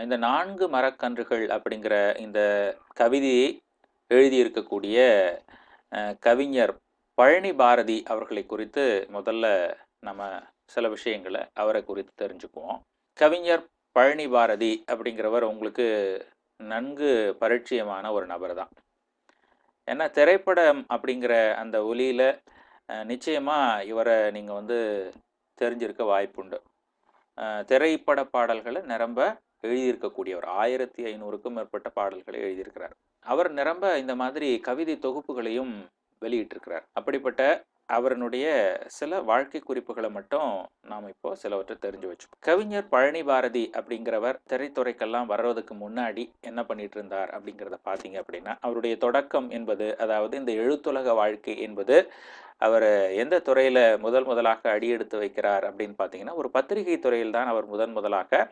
இந்த 4 மரக்கன்றுகள் அப்படிங்கிற இந்த கவிதையை எழுதியிருக்கக்கூடிய கவிஞர் பழனி பாரதி அவர்களை குறித்து முதல்ல நம்ம சில விஷயங்களை அவரை குறித்து தெரிஞ்சுக்குவோம். கவிஞர் பழனி பாரதி அப்படிங்கிறவர் உங்களுக்கு நன்கு பரிச்சயமான ஒரு நபர் தான். ஏன்னா திரைப்படம் அப்படிங்கிற அந்த ஒலியில் நிச்சயமாக இவரை நீங்கள் வந்து தெரிஞ்சிருக்க வாய்ப்புண்டு. திரைப்பட பாடல்களை நிரம்ப எழுதியிருக்கக்கூடியவர். 1500க்கும் மேற்பட்ட பாடல்களை எழுதியிருக்கிறார். அவர் நிரம்ப இந்த மாதிரி கவிதை தொகுப்புகளையும் வெளியிட்டிருக்கிறார். அப்படிப்பட்ட அவருடைய சில வாழ்க்கை குறிப்புகளை மட்டும் நாம் இப்போ சிலவற்றை தெரிஞ்சு வச்சோம். கவிஞர் பழனி பாரதி அப்படிங்கிறவர் திரைத்துறைக்கெல்லாம் வர்றதுக்கு முன்னாடி என்ன பண்ணிட்டு இருந்தார் அப்படிங்கிறத பார்த்தீங்க அப்படின்னா, அவருடைய தொடக்கம் என்பது, அதாவது இந்த எழுத்துலக வாழ்க்கை என்பது, அவர் எந்த துறையில் முதலாக அடியெடுத்து வைக்கிறார் அப்படின்னு பார்த்தீங்கன்னா, ஒரு பத்திரிகை துறையில் தான் அவர் முதலாக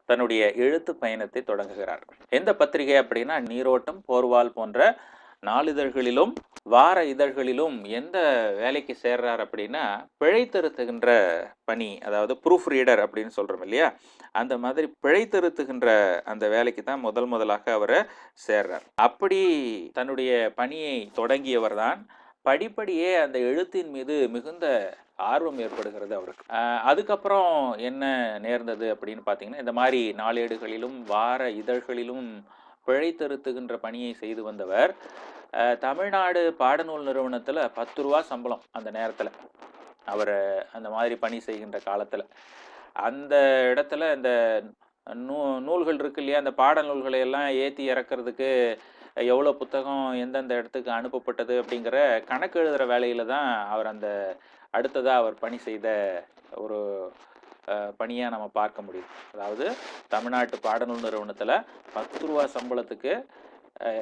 தன்னுடைய எழுத்து பயணத்தை தொடங்குகிறார். எந்த பத்திரிகை அப்படின்னா, நீரோட்டம், போர்வால் போன்ற நாளிதழ்களிலும் வார இதழ்களிலும் எந்த வேலைக்கு சேர்றார் அப்படின்னா, பிழை திருத்துகின்ற பணி, அதாவது ப்ரூஃப் ரீடர் அப்படின்னு சொல்கிறோம் இல்லையா, அந்த மாதிரி பிழை திருத்துகின்ற அந்த வேலைக்கு தான் முதலாக அவர் சேர்றார். அப்படி தன்னுடைய பணியை தொடங்கியவர் தான் படிப்படியே அந்த எழுத்தின் மீது மிகுந்த ஆர்வம் ஏற்படுகிறது அவருக்கு. அதுக்கப்புறம் என்ன நேர்ந்தது அப்படின்னு பார்த்தீங்கன்னா, இந்த மாதிரி நாளேடுகளிலும் வார இதழ்களிலும் பிழை திருத்துகின்ற பணியை செய்து வந்தவர் தமிழ்நாடு பாடநூல் நிறுவனத்தில் 10 ரூபா சம்பளம் அந்த நேரத்தில், அவர் அந்த மாதிரி பணி செய்கின்ற காலத்தில். அந்த இடத்துல இந்த நூல்கள் இருக்கு இல்லையா, அந்த பாடநூல்களை எல்லாம் ஏற்றி இறக்கிறதுக்கு எவ்வளோ புத்தகம் எந்தெந்த இடத்துக்கு அனுப்பப்பட்டது அப்படிங்கிற கணக்கு எழுதுகிற வேலையில் தான் அவர் அடுத்ததாக அவர் பணி செய்த ஒரு பணியாக நம்ம பார்க்க முடியும். அதாவது தமிழ்நாட்டு பாடநூல் நிறுவனத்தில் 10 ரூபா சம்பளத்துக்கு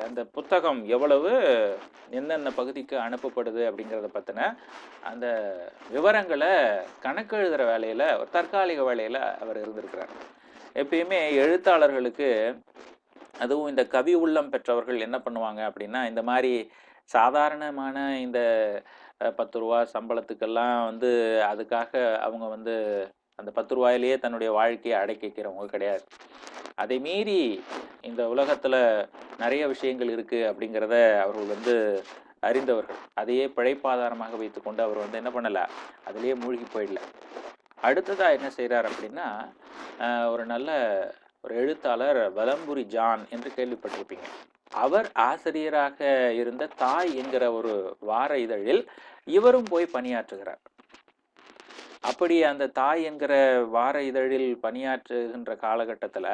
அந்த புத்தகம் எவ்வளவு எந்தெந்த பகுதிக்கு அனுப்பப்படுது அப்படிங்கிறத பற்றின அந்த விவரங்களை கணக்கு எழுதுகிற வேலையில், ஒரு தற்காலிக வேலையில் அவர் இருந்திருக்கிறார். எப்பயுமே எழுத்தாளர்களுக்கு, அதுவும் இந்த கவி உள்ளம் பெற்றவர்கள் என்ன பண்ணுவாங்க அப்படின்னா, இந்த மாதிரி சாதாரணமான இந்த 10 ரூபா சம்பளத்துக்கெல்லாம் அதுக்காக அவங்க அந்த 10 ரூபாயிலேயே தன்னுடைய வாழ்க்கையை அடக்கிக்கிறவங்க கிடையாது. அதை மீறி இந்த உலகத்தில் நிறைய விஷயங்கள் இருக்குது அப்படிங்கிறத அவர்கள் அறிந்தவர்கள். அதையே பிழைப்பாதாரமாக வைத்துக்கொண்டு அவர் என்ன பண்ணலை, அதிலேயே மூழ்கி போயிடல. அடுத்ததாக என்ன செய்கிறார் அப்படின்னா, ஒரு நல்ல ஒரு எழுத்தாளர் வலம்புரி ஜான் என்று கேள்விப்பட்டிருப்பீங்க. அவர் ஆசிரியராக இருந்த தாய் என்கிற ஒரு வார இதழில் இவரும் போய் பணியாற்றுகிறார். அப்படி அந்த தாய் என்கிற வார இதழில் பணியாற்றுகின்ற காலகட்டத்தில்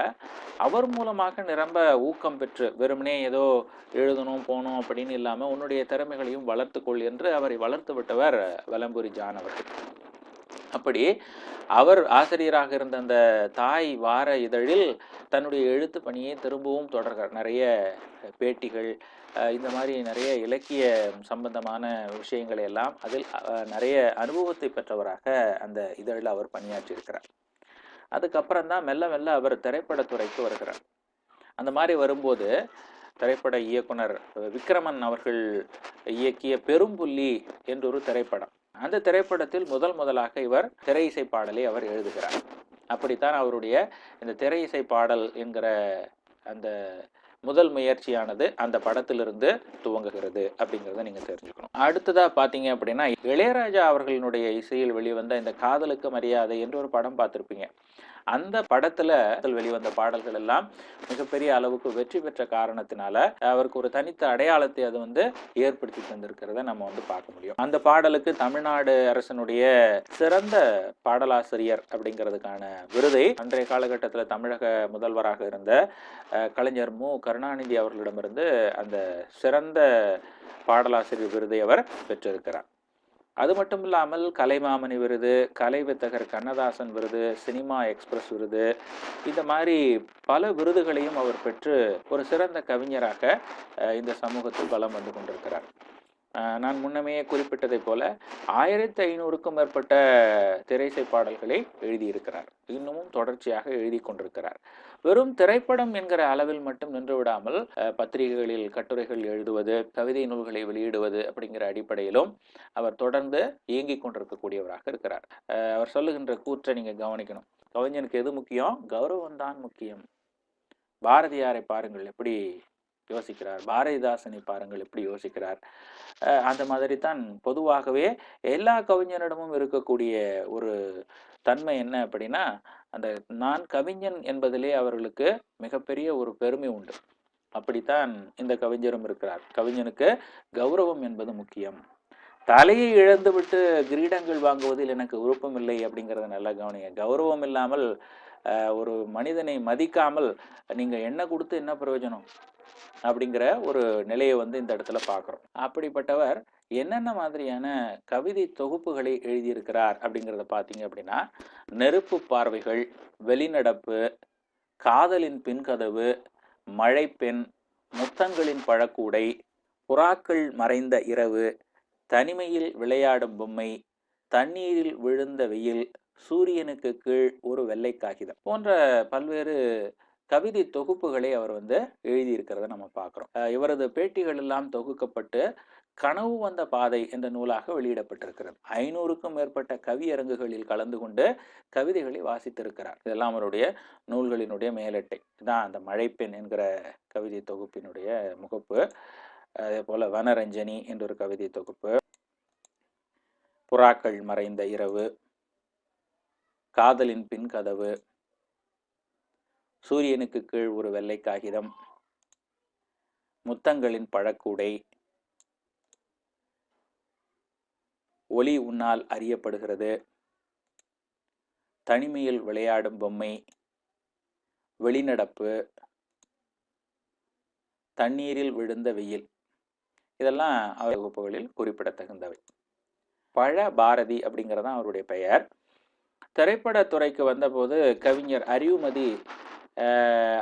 அவர் மூலமாக நிரம்ப ஊக்கம் பெற்று, வெறுமனே ஏதோ எழுதணும் போகணும் அப்படின்னு இல்லாமல் உன்னுடைய திறமைகளையும் வளர்த்துக்கொள் என்று அவரை வளர்த்து விட்டவர் வலம்புரி ஜான் அவர்கள். அப்படி அவர் ஆசிரியராக இருந்த அந்த தாய் வார இதழில் தன்னுடைய எழுத்து பணியை திரும்பவும் தொடர்கிறார். நிறைய பேட்டிகள், இந்த மாதிரி நிறைய இலக்கிய சம்பந்தமான விஷயங்களை எல்லாம் அதில் நிறைய அனுபவத்தை பெற்றவராக அந்த இதழில் அவர் பணியாற்றியிருக்கிறார். அதுக்கப்புறம் தான் மெல்ல மெல்ல அவர் திரைப்படத்துறைக்கு வருகிறார். அந்த மாதிரி வரும்போது திரைப்பட இயக்குனர் விக்ரமன் அவர்கள் இயக்கிய பெரும்புள்ளி என்ற ஒரு திரைப்படம், அந்த திரைப்படத்தில் முதலாக இவர் திரை இசை பாடலை அவர் எழுதுகிறார். அப்படித்தான் அவருடைய இந்த திரை இசை பாடல் என்கிற அந்த முதல் முயற்சியானது அந்த படத்திலிருந்து துவங்குகிறது அப்படிங்கிறத நீங்கள் தெரிஞ்சுக்கணும். அடுத்ததாக பார்த்தீங்க அப்படின்னா, இளையராஜா அவர்களினுடைய இசையில் வெளிவந்த இந்த காதலுக்கு மரியாதை என்று ஒரு படம் பார்த்துருப்பீங்க. அந்த படத்தில் வெளிவந்த பாடல்கள் எல்லாம் மிகப்பெரிய அளவுக்கு வெற்றி பெற்ற காரணத்தினால அவருக்கு ஒரு தனித்த அடையாளத்தை அது ஏற்படுத்தி தந்திருக்கிறத நம்ம பார்க்க முடியும். அந்த பாடலுக்கு தமிழ்நாடு அரசனுடைய சிறந்த பாடலாசிரியர் அப்படிங்கிறதுக்கான விருதை அன்றைய காலகட்டத்தில் தமிழக முதல்வராக இருந்த கலைஞர் மு கருணாநிதி அவர்களிடமிருந்து அந்த சிறந்த பாடலாசிரியர் விருதை அவர் பெற்றிருக்கிறார். அது மட்டும் இல்லாமல் கலைமாமணி விருது, கலை வித்தகர் கண்ணதாசன் விருது, சினிமா எக்ஸ்பிரஸ் விருது, இந்த மாதிரி பல விருதுகளையும் அவர் பெற்று ஒரு சிறந்த கவிஞராக இந்த சமூகத்தில் வலம் வந்து கொண்டிருக்கிறார். நான் முன்னமே குறிப்பிட்டதை போல 1500க்கும் மேற்பட்ட திரைசை பாடல்களை எழுதியிருக்கிறார். இன்னமும் தொடர்ச்சியாக எழுதி கொண்டிருக்கிறார். வெறும் திரைப்படம் என்கிற அளவில் மட்டும் நின்று விடாமல் பத்திரிகைகளில் கட்டுரைகள் எழுதுவது, கவிதை நூல்களை வெளியிடுவது அப்படிங்கிற அடிப்படையிலும் அவர் தொடர்ந்து இயங்கிக் கொண்டிருக்கக்கூடியவராக இருக்கிறார். அவர் சொல்லுகின்ற கூற்றை நீங்க கவனிக்கணும். கவிஞனுக்கு எது முக்கியம்? கௌரவம் தான் முக்கியம். பாரதியாரை பாருங்கள் எப்படி யோசிக்கிறார், பாரதிதாசனை பாருங்கள் எப்படி யோசிக்கிறார். அந்த மாதிரி தான் பொதுவாகவே எல்லா கவிஞரிடமும் இருக்கக்கூடிய ஒரு தன்மை என்ன அப்படின்னா, அந்த நான் கவிஞன் என்பதிலே அவர்களுக்கு மிகப்பெரிய ஒரு பெருமை உண்டு. அப்படித்தான் இந்த கவிஞரும் இருக்கிறார். கவிஞனுக்கு கௌரவம் என்பது முக்கியம். தலையை இழந்துவிட்டு கிரீடங்கள் வாங்குவதில் எனக்கு விருப்பமில்லை அப்படிங்கிறத நல்லா கவனிங்க. கௌரவம் இல்லாமல் ஒரு மனிதனை மதிக்காமல் நீங்க என்ன கொடுத்து என்ன பிரயோஜனம் அப்படிங்கிற ஒரு நிலையை இந்த இடத்துல பார்க்குறோம். அப்படிப்பட்டவர் என்னென்ன மாதிரியான கவிதை தொகுப்புகளை எழுதியிருக்கிறார் அப்படிங்கிறத பார்த்தீங்க அப்படின்னா, நெருப்பு பார்வைகள், வெளிநடப்பு, காதலின் பின்கதவு, மழைப்பெண், முத்தங்களின் பழக்கூடை, புறாக்கள் மறைந்த இரவு, தனிமையில் விளையாடும் பொம்மை, தண்ணீரில் விழுந்த வெயில், சூரியனுக்கு கீழ் ஒரு வெள்ளை காகிதம் போன்ற பல்வேறு கவிதை தொகுப்புகளை அவர் எழுதியிருக்கிறத நம்ம பார்க்குறோம். இவரது பேட்டிகள் எல்லாம் தொகுக்கப்பட்டு கனவு வந்த பாதை என்ற நூலாக வெளியிடப்பட்டிருக்கிறது. 500க்கும் மேற்பட்ட கவியரங்குகளில் கலந்து கொண்டு கவிதைகளை வாசித்திருக்கிறார். இதெல்லாம் அவருடைய நூல்களினுடைய மேலட்டை தான். அந்த மழைப்பெண் என்கிற கவிதை தொகுப்பினுடைய முகப்பு. அதே போல வனரஞ்சனி என்ற ஒரு கவிதை தொகுப்பு, புறாக்கள் மறைந்த இரவு, காதலின் பின் கதவு, சூரியனுக்கு கீழ் ஒரு வெள்ளை காகிதம், முத்தங்களின் பழக்கூடை, ஒளி உன்னால் அறியப்படுகிறது, தனிமையில் விளையாடும் பொம்மை, வெளிநடப்பு, தண்ணீரில் விழுந்த வெயில், இதெல்லாம் அவர் வகுப்புகளில் குறிப்பிடத்தகுந்தவை. பழ பாரதி அப்படிங்கிறதான் அவருடைய பெயர். திரைப்படத்துறைக்கு வந்தபோது கவிஞர் அறிவுமதி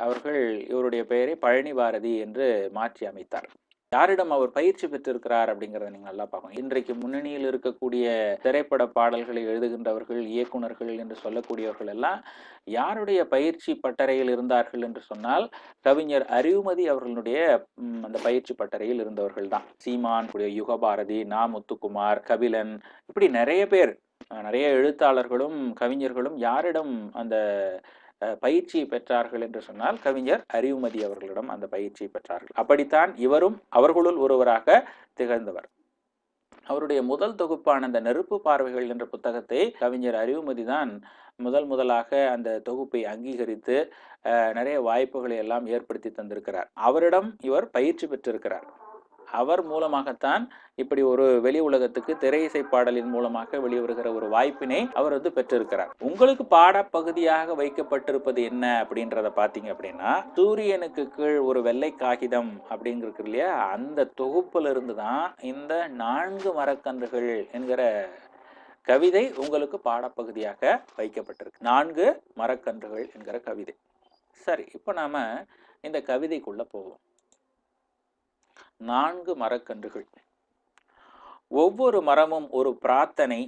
அவர்கள் இவருடைய பெயரை பழனி பாரதி என்று மாற்றி அமைத்தார். யாரிடம் அவர் பயிற்சி பெற்றிருக்கிறார் அப்படிங்கிறத நீங்கள் நல்லா பார்க்கணும். இன்றைக்கு முன்னணியில் இருக்கக்கூடிய திரைப்பட பாடல்களை எழுதுகின்றவர்கள், இயக்குநர்கள் என்று சொல்லக்கூடியவர்கள் எல்லாம் யாருடைய பயிற்சி பட்டறையில் இருந்தார்கள் என்று சொன்னால், கவிஞர் அறிவுமதி அவர்களுடைய அந்த பயிற்சி பட்டறையில் இருந்தவர்கள் தான். சீமான், யுகபாரதி, நா முத்துக்குமார், கபிலன், இப்படி நிறைய பேர், நிறைய எழுத்தாளர்களும் கவிஞர்களும் யாரிடம் அந்த பயிற்சியை பெற்றார்கள் என்று சொன்னால் கவிஞர் அறிவுமதி அவர்களிடம் அந்த பயிற்சியை பெற்றார்கள். அப்படித்தான் இவரும் அவர்களுள் ஒருவராக திகழ்ந்தவர். அவருடைய முதல் தொகுப்பான அந்த நெருப்பு பார்வைகள் என்ற புத்தகத்தை கவிஞர் அறிவுமதி தான் முதலாக அந்த தொகுப்பை அங்கீகரித்து நிறைய வாய்ப்புகளை எல்லாம் ஏற்படுத்தி தந்திருக்கிறார். அவரிடம் இவர் பயிற்சி பெற்றிருக்கிறார். அவர் மூலமாகத்தான் இப்படி ஒரு வெளி உலகத்துக்கு திரை இசை பாடலின் மூலமாக வெளிவருகிற ஒரு வாய்ப்பினை அவர் பெற்றிருக்கிறார். உங்களுக்கு பாடப்பகுதியாக வைக்கப்பட்டிருப்பது என்ன அப்படின்றத பார்த்தீங்க அப்படின்னா, சூரியனுக்கு கீழ் ஒரு வெள்ளை காகிதம் அப்படிங்கிறது இல்லையா, அந்த தொகுப்புல இருந்து தான் இந்த 4 மரக்கன்றுகள் என்கிற கவிதை உங்களுக்கு பாடப்பகுதியாக வைக்கப்பட்டிருக்கு. 4 மரக்கன்றுகள் என்கிற கவிதை. சரி, இப்போ நாம இந்த கவிதைக்குள்ள போவோம். 4 மரக்கன்றுகள். ஒவ்வொரு மரமும் ஒரு பிரார்த்தனை.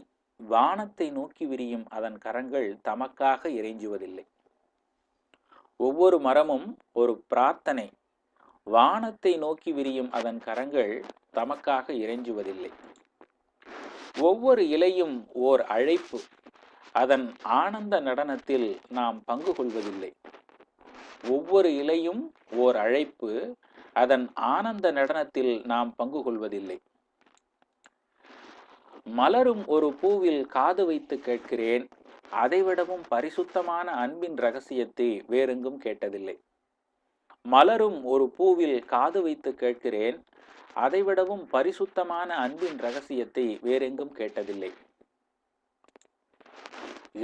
வானத்தை நோக்கி விரியும் அதன் கரங்கள் தமக்காக இறைஞ்சுவதில்லை. ஒவ்வொரு மரமும் ஒரு பிரார்த்தனை. வானத்தை நோக்கி விரியும் அதன் கரங்கள் தமக்காக இறைஞ்சுவதில்லை. ஒவ்வொரு இலையும் ஓர் அழைப்பு. அதன் ஆனந்த நடனத்தில் நாம் பங்கு கொள்வதில்லை. ஒவ்வொரு இலையும் ஓர் அழைப்பு. அதன் ஆனந்த நடனத்தில் நாம் பங்கு கொள்வதில்லை. மலரும் ஒரு பூவில் காது வைத்து கேட்கிறேன். அதைவிடவும் பரிசுத்தமான அன்பின் ரகசியத்தை வேறெங்கும் கேட்டதில்லை. மலரும் ஒரு பூவில் காது வைத்து கேட்கிறேன். அதைவிடவும் பரிசுத்தமான அன்பின் ரகசியத்தை வேறெங்கும் கேட்டதில்லை.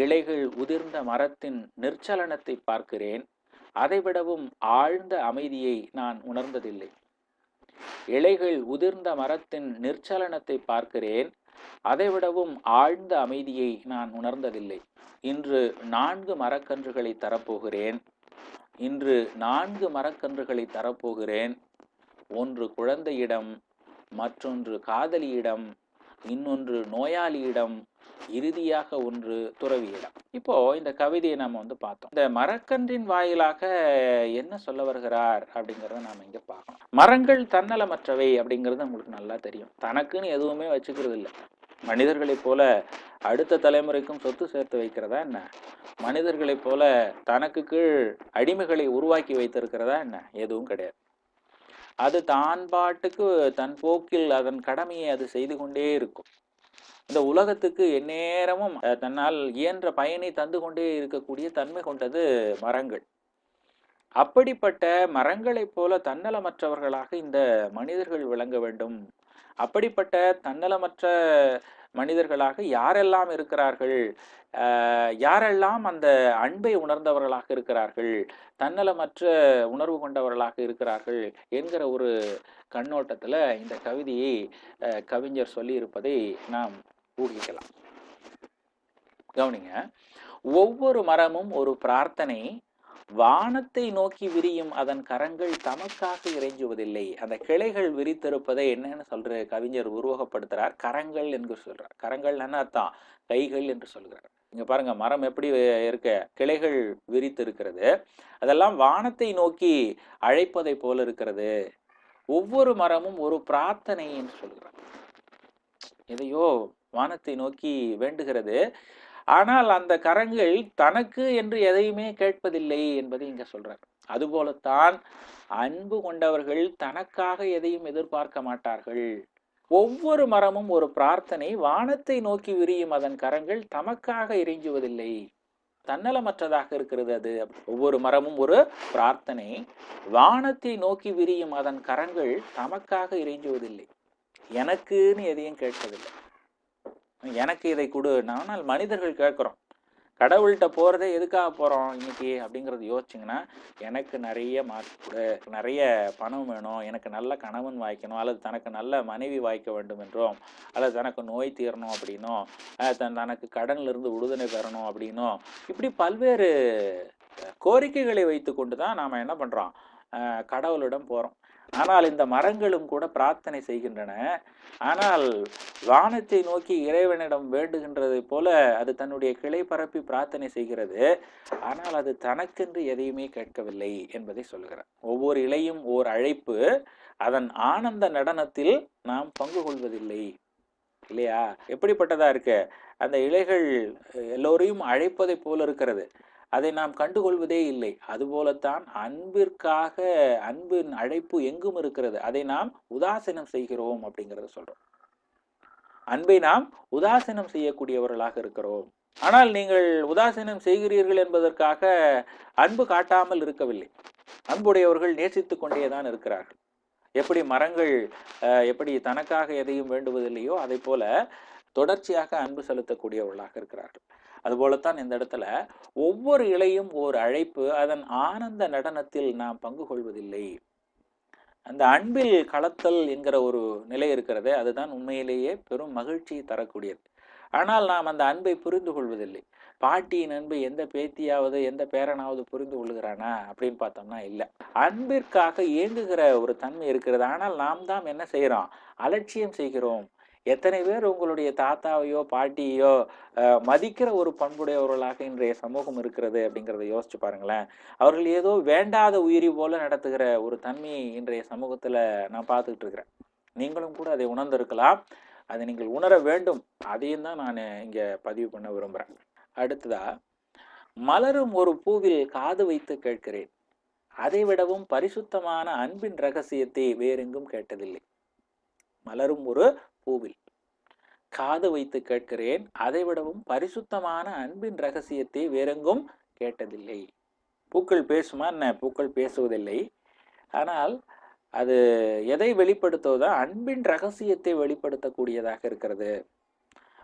இலைகள் உதிர்ந்த மரத்தின் நிர்ச்சலனத்தை பார்க்கிறேன். அதைவிடவும் ஆழ்ந்த அமைதியை நான் உணர்ந்ததில்லை. இலைகள் உதிர்ந்த மரத்தின் நிர்ச்சலனத்தை பார்க்கிறேன். அதைவிடவும் ஆழ்ந்த அமைதியை நான் உணர்ந்ததில்லை. இன்று 4 மரக்கன்றுகளை தரப்போகிறேன். இன்று 4 மரக்கன்றுகளை தரப்போகிறேன். ஒன்று குழந்தையிடம், மற்றொன்று காதலியிடம், இன்னொன்று நோயாளியிடம், இறுதியாக ஒன்று துறவியிடம். இப்போ இந்த கவிதையை நம்ம பார்த்தோம். இந்த மரக்கன்றின் வாயிலாக என்ன சொல்ல வருகிறார் அப்படிங்கிறத நாம இங்க பார்க்கணும். மரங்கள் தன்னலமற்றவை அப்படிங்கிறது உங்களுக்கு நல்லா தெரியும். தனக்குன்னு எதுவுமே வச்சுக்கிறது இல்லை. மனிதர்களைப் போல அடுத்த தலைமுறைக்கும் சொத்து சேர்த்து வைக்கிறதா என்ன? மனிதர்களைப் போல தனக்கு கீழ் அடிமைகளை உருவாக்கி வைத்திருக்கிறதா என்ன? எதுவும் கிடையாது. அது தான் பாட்டுக்கு தன் போக்கில் அதன் கடமையை அது செய்து கொண்டே இருக்கும். இந்த உலகத்துக்கு எந்நேரமும் தன்னால் இயன்ற பயனை தந்து கொண்டே இருக்கக்கூடிய தன்மை கொண்டது மரங்கள். அப்படிப்பட்ட மரங்களைப் போல தன்னலமற்றவர்களாக இந்த மனிதர்கள் விளங்க வேண்டும். அப்படிப்பட்ட தன்னலமற்ற மனிதர்களாக யாரெல்லாம் இருக்கிறார்கள், யாரெல்லாம் அந்த அன்பை உணர்ந்தவர்களாக இருக்கிறார்கள், தன்னலமற்ற உணர்வு கொண்டவர்களாக இருக்கிறார்கள் என்கிற ஒரு கண்ணோட்டத்தில் இந்த கவிதையை கவிஞர் சொல்லியிருப்பதை நாம் ஊகிக்கலாம். கவனிங்க, ஒவ்வொரு மரமும் ஒரு பிரார்த்தனை, வானத்தை நோக்கி விரியும் அதன் கரங்கள் தமக்காக இறைஞ்சுவதில்லை. அந்த கிளைகள் விரித்திருப்பதை என்னன்னு சொல்ற கவிஞர் உருவகப்படுத்துறார். கரங்கள் என்று சொல்றார். கரங்கள் என்ன அர்த்தம்? கைகள் என்று சொல்கிறார். இங்க பாருங்க, மரம் எப்படி இருக்க, கிளைகள் விரித்து இருக்கிறது. அதெல்லாம் வானத்தை நோக்கி அழைப்பதை போல இருக்கிறது. ஒவ்வொரு மரமும் ஒரு பிரார்த்தனை என்று சொல்கிறார். எதையோ வானத்தை நோக்கி வேண்டுகிறது. ஆனால் அந்த கரங்கள் தனக்கு என்று எதையுமே கேட்பதில்லை என்பதை இங்க சொல்றார். அதுபோலத்தான் அன்பு கொண்டவர்கள் தனக்காக எதையும் எதிர்பார்க்க மாட்டார்கள். ஒவ்வொரு மரமும் ஒரு பிரார்த்தனை, வானத்தை நோக்கி விரியும் அதன் கரங்கள் தமக்காக இறைஞ்சுவதில்லை. தன்னலமற்றதாக இருக்கிறது அது. ஒவ்வொரு மரமும் ஒரு பிரார்த்தனை, வானத்தை நோக்கி விரியும் அதன் கரங்கள் தமக்காக இறைஞ்சுவதில்லை. எனக்குன்னு எதையும் கேட்பதில்லை. எனக்கு இதை கொடு. ஆனால் மனிதர்கள் கேட்குறோம். கடவுள்கிட்ட போகிறதே எதுக்காக போகிறோம் இன்னைக்கு அப்படிங்கிறது யோசிச்சிங்கன்னா, எனக்கு நிறைய மார்க் கொடு, நிறைய பணம் வேணும், எனக்கு நல்ல கணவன் வாய்க்கணும், அல்லது தனக்கு நல்ல மனைவி வாய்க்க வேண்டும் என்றும், அல்லது தனக்கு நோய் தீரணும் அப்படின்னும், தனக்கு கடனிலிருந்து விடுதலை பெறணும் அப்படின்னும், இப்படி பல்வேறு கோரிக்கைகளை வைத்து கொண்டு தான் நாம் என்ன பண்ணுறோம், கடவுளிடம் போகிறோம். ஆனால் இந்த மரங்களும் கூட பிரார்த்தனை செய்கின்றன. ஆனால் வானத்தை நோக்கி இறைவனிடம் வேண்டுகின்றது போல அது தன்னுடைய கிளை பரப்பி பிரார்த்தனை செய்கிறது. ஆனால் அது தனக்கென்று எதையுமே கேட்கவில்லை என்பதை சொல்கிறார். ஒவ்வொரு இலையும் ஓர் அழைப்பு, அதன் ஆனந்த நடனத்தில் நாம் பங்கு கொள்வதில்லை. இல்லையா? எப்படிப்பட்டதா இருக்கு அந்த இலைகள், எல்லோரையும் அழைப்பதை போல இருக்கிறது. அதை நாம் கண்டுகொள்வதே இல்லை. அதுபோலத்தான் அன்பிற்காக அன்பின் அழைப்பு எங்கும் இருக்கிறது. அதை நாம் உதாசீனம் செய்கிறோம் அப்படிங்கிறத சொல்றோம். அன்பை நாம் உதாசீனம் செய்யக்கூடியவர்களாக இருக்கிறோம். ஆனால் நீங்கள் உதாசீனம் செய்கிறீர்கள் என்பதற்காக அன்பு காட்டாமல் இருக்கவில்லை. அன்புடையவர்கள் நேசித்து கொண்டேதான் இருக்கிறார்கள். எப்படி மரங்கள் எப்படி தனக்காக எதையும் வேண்டுவதில்லையோ அதை போல தொடர்ச்சியாக அன்பு செலுத்தக்கூடியவர்களாக இருக்கிறார்கள். அதுபோலத்தான் இந்த இடத்துல ஒவ்வொரு இலையும் ஓர் அழைப்பு, அதன் ஆனந்த நடனத்தில் நாம் பங்கு கொள்வதில்லை. அந்த அன்பில் கலத்தல் என்கிற ஒரு நிலை இருக்கிறது. அதுதான் உண்மையிலேயே பெரும் மகிழ்ச்சி தரக்கூடியது. ஆனால் நாம் அந்த அன்பை புரிந்து கொள்வதில்லை. பாட்டியின் அன்பை எந்த பேத்தியாவது எந்த பேரனாவது புரிந்து கொள்ளுகிறானா அப்படின்னு பார்த்தோம்னா இல்லை. அன்பிற்காக இயங்குகிற ஒரு தன்மை இருக்கிறது. ஆனால் நாம் தான் என்ன செய்கிறோம், அலட்சியம் செய்கிறோம். எத்தனை பேர் உங்களுடைய தாத்தாவையோ பாட்டியோ மதிக்கிற ஒரு பண்புடையவர்களாக இன்றைய சமூகம் இருக்கிறது அப்படிங்கிறத யோசிச்சு பாருங்களேன். அவர்கள் ஏதோ வேண்டாத உயிரி போல நடத்துகிற ஒரு தன்மையை இன்றைய சமூகத்துல நான் பார்த்துக்கிட்டு இருக்கிறேன். நீங்களும் கூட அதை உணர்ந்திருக்கலாம். அதை நீங்கள் உணர வேண்டும். அதையும் தான் நான் இங்க பதிவு பண்ண விரும்புறேன். அடுத்ததா, மலரும் ஒரு பூவில் காது வைத்து கேட்கிறேன், அதை விடவும் பரிசுத்தமான அன்பின் ரகசியத்தை வேறெங்கும் கேட்டதில்லை. மலரும் ஒரு பூவில் காது வைத்து கேட்கிறேன், அதை விடவும் பரிசுத்தமான அன்பின் ரகசியத்தை வேறெங்கும் கேட்டதில்லை. பூக்கள் பேசுமா என்ன? பூக்கள் பேசுவதில்லை. ஆனால் அது எதை வெளிப்படுத்துவதா? அன்பின் ரகசியத்தை வெளிப்படுத்தக்கூடியதாக இருக்கிறது.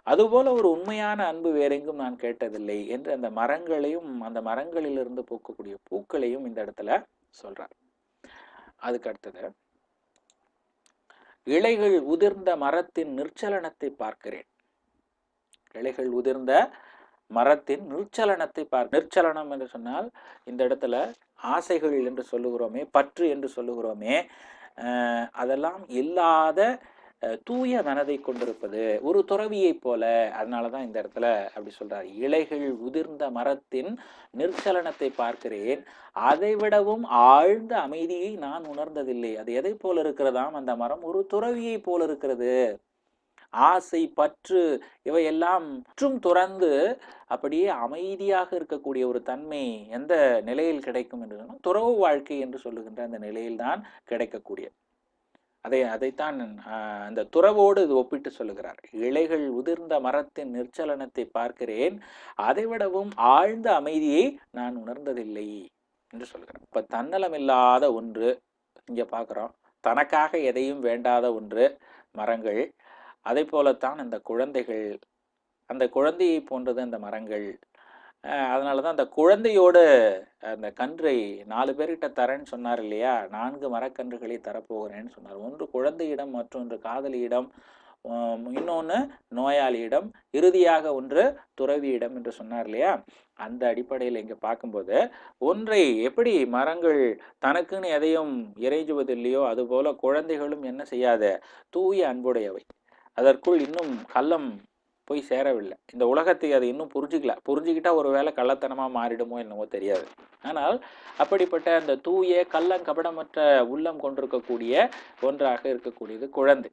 அதுபோல ஒரு உண்மையான அன்பு வேறெங்கும் நான் கேட்டதில்லை என்று அந்த மரங்களையும் அந்த மரங்களிலிருந்து பூக்கக்கூடிய பூக்களையும் இந்த இடத்துல சொல்றார். அதுக்கு அடுத்தது, இலைகள் உதிர்ந்த மரத்தின் நிர்ச்சலனத்தை பார்க்கிறேன். இலைகள் உதிர்ந்த மரத்தின் நிர்ச்சலனத்தை நிர்ச்சலனம் என்று சொன்னால் இந்த இடத்துல ஆசைகள் என்று சொல்லுகிறோமே, பற்று என்று சொல்லுகிறோமே, அதெல்லாம் இல்லாத தூய மனதை கொண்டிருப்பது, ஒரு துறவியை போல. அதனாலதான் இந்த இடத்துல அப்படி சொல்றாரு. இலைகள் உதிர்ந்த மரத்தின் நிர்ச்சலனத்தை பார்க்கிறேன், அதை விடவும் ஆழ்ந்த அமைதியை நான் உணர்ந்ததில்லை. அது எதை போல இருக்கிறதாம்? அந்த மரம் ஒரு துறவியை போல இருக்கிறது. ஆசை, பற்று இவையெல்லாம் முற்றும் துறந்து அப்படியே அமைதியாக இருக்கக்கூடிய ஒரு தன்மை எந்த நிலையில் கிடைக்கும் என்று சொன்னால் துறவு வாழ்க்கை என்று சொல்லுகின்ற அந்த நிலையில்தான் கிடைக்கக்கூடிய அதைத்தான் அந்த துறவோடு இது ஒப்பிட்டு சொல்லுகிறார். இலைகள் உதிர்ந்த மரத்தின் நிர்ச்சலனத்தை பார்க்கிறேன், அதைவிடவும் ஆழ்ந்த அமைதியை நான் உணர்ந்ததில்லை என்று சொல்கிறார். இப்ப தன்னலம் இல்லாத ஒன்று இங்க பார்க்கிறோம், தனக்காக எதையும் வேண்டாத ஒன்று மரங்கள். அதை போலத்தான் அந்த குழந்தைகள், அந்த குழந்தையை போன்றது அந்த மரங்கள். அதனாலதான் அந்த குழந்தையோடு அந்த கன்றை 4 பேர்கிட்ட தரேன்னு சொன்னார் இல்லையா, 4 மரக்கன்றுகளை தரப்போகிறேன்னு சொன்னார். ஒன்று குழந்தையிடம், மற்றொன்று காதலியிடம், இன்னொன்று நோயாளியிடம், இறுதியாக ஒன்று துறவியிடம் என்று சொன்னார் இல்லையா. அந்த அடிப்படையில் இங்க பார்க்கும்போது ஒன்றை எப்படி மரங்கள் தனக்குன்னு எதையும் இறைஞ்சுவதில்லையோ அதுபோல குழந்தைகளும் என்ன செய்யாத தூய அன்புடையவை. அதற்குள் இன்னும் கள்ளம் போய் சேரவில்லை. இந்த உலகத்தை அதை இன்னும் புரிஞ்சுக்கிட்டா ஒருவேளை கள்ளத்தனமா மாறிடுமோ என்னவோ தெரியாது. ஆனால் அப்படிப்பட்ட அந்த தூய கள்ளங்கபடமற்ற உள்ளம் கொண்டிருக்கக்கூடிய ஒன்றாக இருக்கக்கூடியது குழந்தை.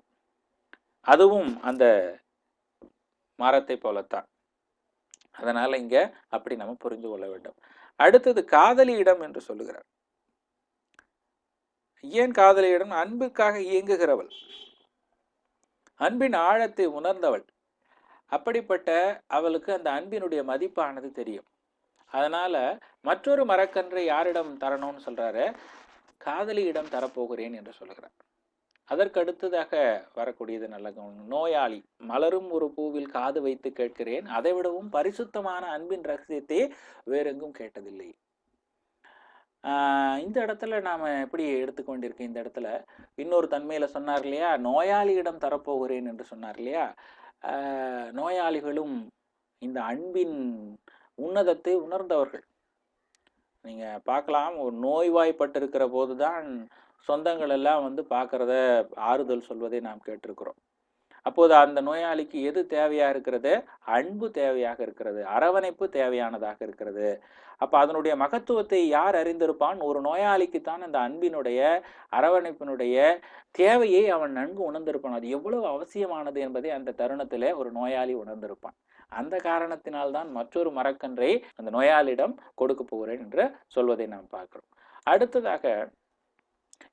அதுவும் அந்த மரத்தை போலத்தான். அதனால இங்க அப்படி நம்ம புரிந்து கொள்ள வேண்டும். அடுத்தது காதலியிடம் என்று சொல்லுகிறார். ஏன் காதலியிடம்? அன்புக்காக இயங்குகிறவள், அன்பின் ஆழத்தை உணர்ந்தவள். அப்படிப்பட்ட அவளுக்கு அந்த அன்பினுடைய மதிப்பானது தெரியும். அதனால மற்றொரு மரக்கன்றை யாரிடம் தரணும்னு சொல்றாரு? காதலியிடம் தரப்போகிறேன் என்று சொல்லுகிறார். அதற்கு அடுத்ததாக வரக்கூடியது நல்ல கவனம். நோயாளி, மலரும் ஒரு பூவில் காது வைத்து கேட்கிறேன், அதை விடவும் பரிசுத்தமான அன்பின் ரகசியத்தை வேறெங்கும் கேட்டதில்லை. இந்த இடத்துல நாம எப்படி எடுத்துக்கொண்டிருக்கோம்? இந்த இடத்துல இன்னொரு தன்மையில சொன்னார் இல்லையா, நோயாளியிடம் தரப்போகிறேன் என்று சொன்னார் இல்லையா. நோயாளிகளும் இந்த அன்பின் உன்னதத்தை உணர்ந்தவர்கள். நீங்க பார்க்கலாம், ஒரு நோய்வாய்ப்பட்டிருக்கிற போதுதான் சொந்தங்கள் எல்லாம் வந்து பார்க்கறத ஆறுதல் சொல்வதை நாம் கேட்டிருக்கிறோம். அப்போது அந்த நோயாளிக்கு எது தேவையா இருக்கிறது? அன்பு தேவையாக இருக்கிறது, அரவணைப்பு தேவையானதாக இருக்கிறது. அப்ப அதனுடைய மகத்துவத்தை யார் அறிந்திருப்பான்? ஒரு நோயாளிக்குத்தான் அந்த அன்பினுடைய அரவணைப்பினுடைய தேவையை அவன் நன்கு உணர்ந்திருப்பான். அது எவ்வளவு அவசியமானது என்பதை அந்த தருணத்திலே ஒரு நோயாளி உணர்ந்திருப்பான். அந்த காரணத்தினால்தான் மற்றொரு மரக்கன்றை அந்த நோயாளியிடம் கொடுக்க போகிறேன் என்று சொல்வதை நாம் பார்க்கிறோம். அடுத்ததாக,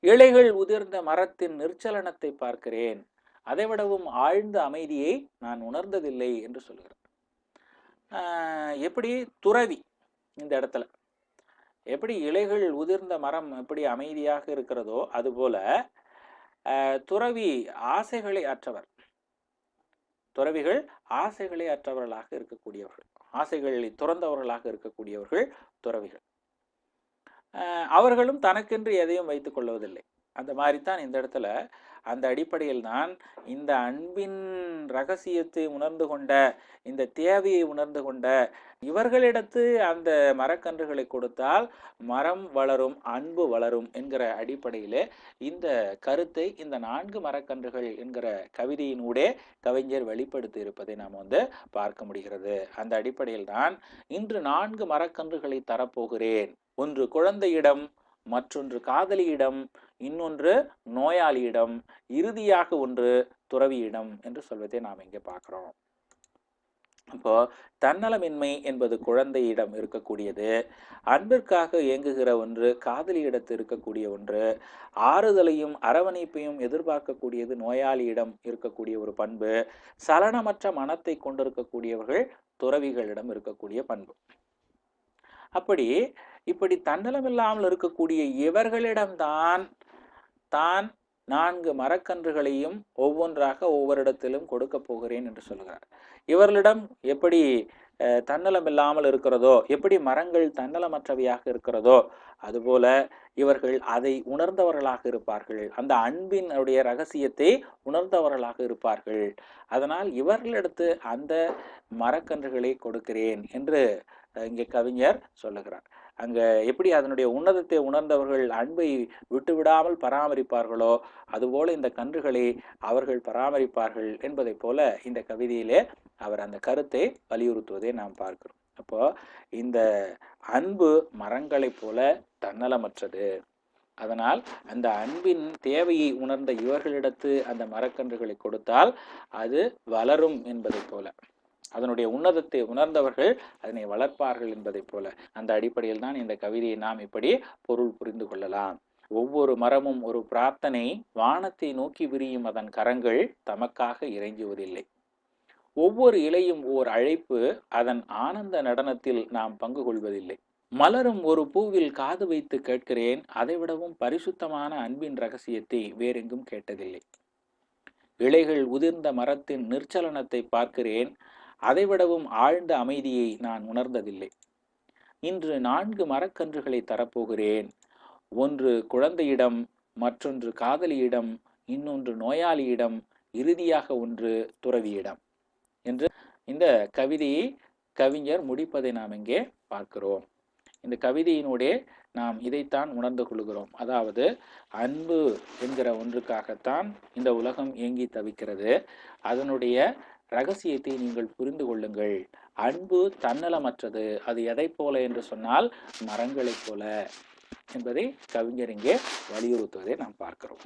இலைகள் உதிர்ந்த மரத்தின் நிர்ச்சலனத்தை பார்க்கிறேன், அதைவிடவும் ஆழ்ந்த அமைதியை நான் உணர்ந்ததில்லை என்று சொல்கிறார். எப்படி துறவி இந்த இடத்துல எப்படி இலைகள் உதிர்ந்த மரம் எப்படி அமைதியாக இருக்கிறதோ அதுபோல துறவி ஆசைகளை அற்றவர். துறவிகள் ஆசைகளை அற்றவர்களாக இருக்கக்கூடியவர்கள், ஆசைகளை துறந்தவர்களாக இருக்கக்கூடியவர்கள் துறவிகள். அவர்களும் தனக்கென்று எதையும் வைத்துக் கொள்வதில்லை. அந்த மாதிரித்தான் இந்த இடத்துல அந்த அடிப்படையில் தான் இந்த அன்பின் ரகசியத்தை உணர்ந்து கொண்ட, இந்த தேவையை உணர்ந்து கொண்ட இவர்களிடத்து அந்த மரக்கன்றுகளை கொடுத்தால் மரம் வளரும், அன்பு வளரும் என்கிற அடிப்படையிலே இந்த கருத்தை இந்த 4 மரக்கன்றுகள் என்கிற கவிதையினூடே கவிஞர் வெளிப்படுத்தி இருப்பதை நாம் வந்து பார்க்க முடிகிறது. அந்த அடிப்படையில் தான் இன்று 4 மரக்கன்றுகளை தரப்போகிறேன். ஒன்று குழந்தையிடம், மற்றொன்று காதலியிடம், இன்னொன்று நோயாளியிடம், இறுதியாக ஒன்று துறவியிடம் என்று சொல்வதை நாம் இங்கே பார்க்கிறோம். அப்போ தன்னலமின்மை என்பது குழந்தையிடம் இருக்கக்கூடியது, அன்பிற்காக இயங்குகிற ஒன்று காதலியிடத்து இருக்கக்கூடிய ஒன்று, ஆறுதலையும் அரவணைப்பையும் எதிர்பார்க்கக்கூடியது நோயாளியிடம் இருக்கக்கூடிய ஒரு பண்பு, சலனமற்ற மனத்தை கொண்டிருக்கக்கூடியவர்கள் துறவிகளிடம் இருக்கக்கூடிய பண்பு. இப்படி தன்னலமில்லாமல் இருக்கக்கூடிய இவர்களிடம்தான் தான் 4 மரக்கன்றுகளையும் ஒவ்வொன்றாக ஒவ்வொருடத்திலும் கொடுக்க போகிறேன் என்று சொல்கிறார். இவர்களிடம் எப்படி தன்னலம் இல்லாமல் இருக்கிறதோ, எப்படி மரங்கள் தன்னலமற்றவையாக இருக்கிறதோ அதுபோல இவர்கள் அதை உணர்ந்தவர்களாக இருப்பார்கள், அந்த அன்பினுடைய ரகசியத்தை உணர்ந்தவர்களாக இருப்பார்கள். அதனால் இவர்களிடத்து அந்த மரக்கன்றுகளை கொடுக்கிறேன் என்று இங்கே கவிஞர் சொல்லுகிறார். அங்க எப்படி அதனுடைய உன்னதத்தை உணர்ந்தவர்கள் அன்பை விட்டுவிடாமல் பராமரிப்பார்களோ அதுபோல இந்த கன்றுகளை அவர்கள் பராமரிப்பார்கள் என்பதை போல இந்த கவிதையிலே அவர் அந்த கருத்தை வலியுறுத்துவதை நாம் பார்க்கிறோம். அப்போ இந்த அன்பு மரங்களைப் போல தன்னலமற்றது. அதனால் அந்த அன்பின் தேவையை உணர்ந்த இவர்களிடத்து அந்த மரக்கன்றுகளை கொடுத்தால் அது வளரும் என்பதைப் போல, அதனுடைய உன்னதத்தை உணர்ந்தவர்கள் அதனை வளர்ப்பார்கள் என்பதைப் போல, அந்த அடிப்படையில் தான் இந்த கவிதையை நாம் இப்படி பொருள் புரிந்து கொள்ளலாம். ஒவ்வொரு மரமும் ஒரு பிரார்த்தனை, வானத்தை நோக்கி விரியும் அதன் கரங்கள் தமக்காக இறைஞ்சுவதில்லை. ஒவ்வொரு இலையும் ஓர் அழைப்பு, அதன் ஆனந்த நடனத்தில் நாம் பங்கு கொள்வதில்லை. மலரும் ஒரு பூவில் காது வைத்து கேட்கிறேன், அதைவிடவும் பரிசுத்தமான அன்பின் ரகசியத்தை வேறெங்கும் கேட்டதில்லை. இலைகள் உதிர்ந்த மரத்தின் நிர்ச்சலனத்தை பார்க்கிறேன், அதைவிடவும் ஆழ்ந்த அமைதியை நான் உணர்ந்ததில்லை. இன்று 4 மரக்கன்றுகளை தரப்போகிறேன். ஒன்று குழந்தையிடம், மற்றொன்று காதலியிடம், இன்னொன்று நோயாளியிடம், இறுதியாக ஒன்று துறவியிடம் என்று இந்த கவிதையை கவிஞர் முடிப்பதை நாம் இங்கே பார்க்கிறோம். இந்த கவிதையினூடே நாம் இதைத்தான் உணர்ந்து கொள்கிறோம். அதாவது அன்பு என்கிற ஒன்றுக்காகத்தான் இந்த உலகம் ஏங்கி தவிக்கிறது. அதனுடைய ரகசியத்தை நீங்கள் புரிந்து கொள்ளுங்கள். அன்பு தன்னலமற்றது. அது எதை போல என்று சொன்னால் மரங்களைப் போல என்பதை கவிஞர் இங்கே வலியுறுத்துவதை நாம் பார்க்கிறோம்.